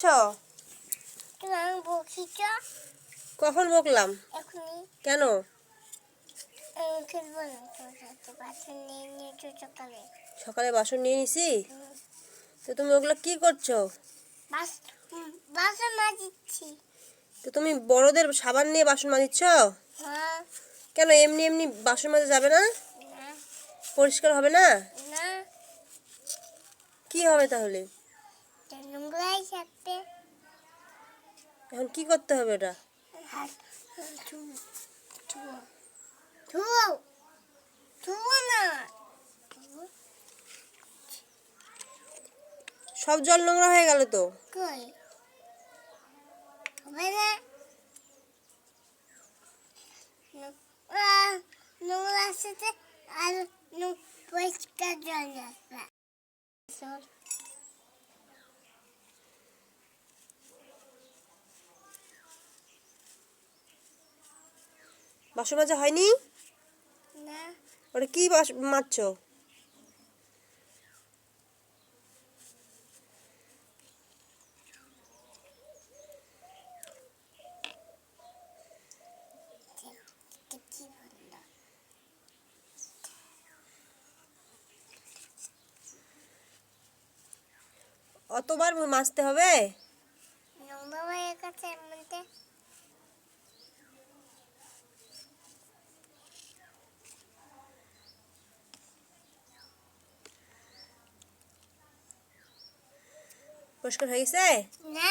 করছো? কখন বকলাম? কেন? সকালে বাসন নিয়ে নিছি। তো তুমি ওগুলো কি করছো? বাসন মাজিচ্ছি। তো তুমি বড়দের সাবান নিয়ে বাসন মাজিচ্ছ? হ্যাঁ। কেন এমনি এমনি বাসন মাজা যাবে না? না। পরিষ্কার হবে না? না। কি হবে তাহলে? নোংরাই থাকবে। এখন কি করতে হবে এটা? সব জল নোংরা হয়ে গেল তো। কই হবে না, নোংরা সাথে আর পরিষ্কার জল আসবে। বাসন মাজা হয়নি? না। ওটা কি মাজছো? অতবার মাজতে হবে? নোংরা হয়ে গেছে মধ্যে। পরিষ্কার হয়ে গেছে? না।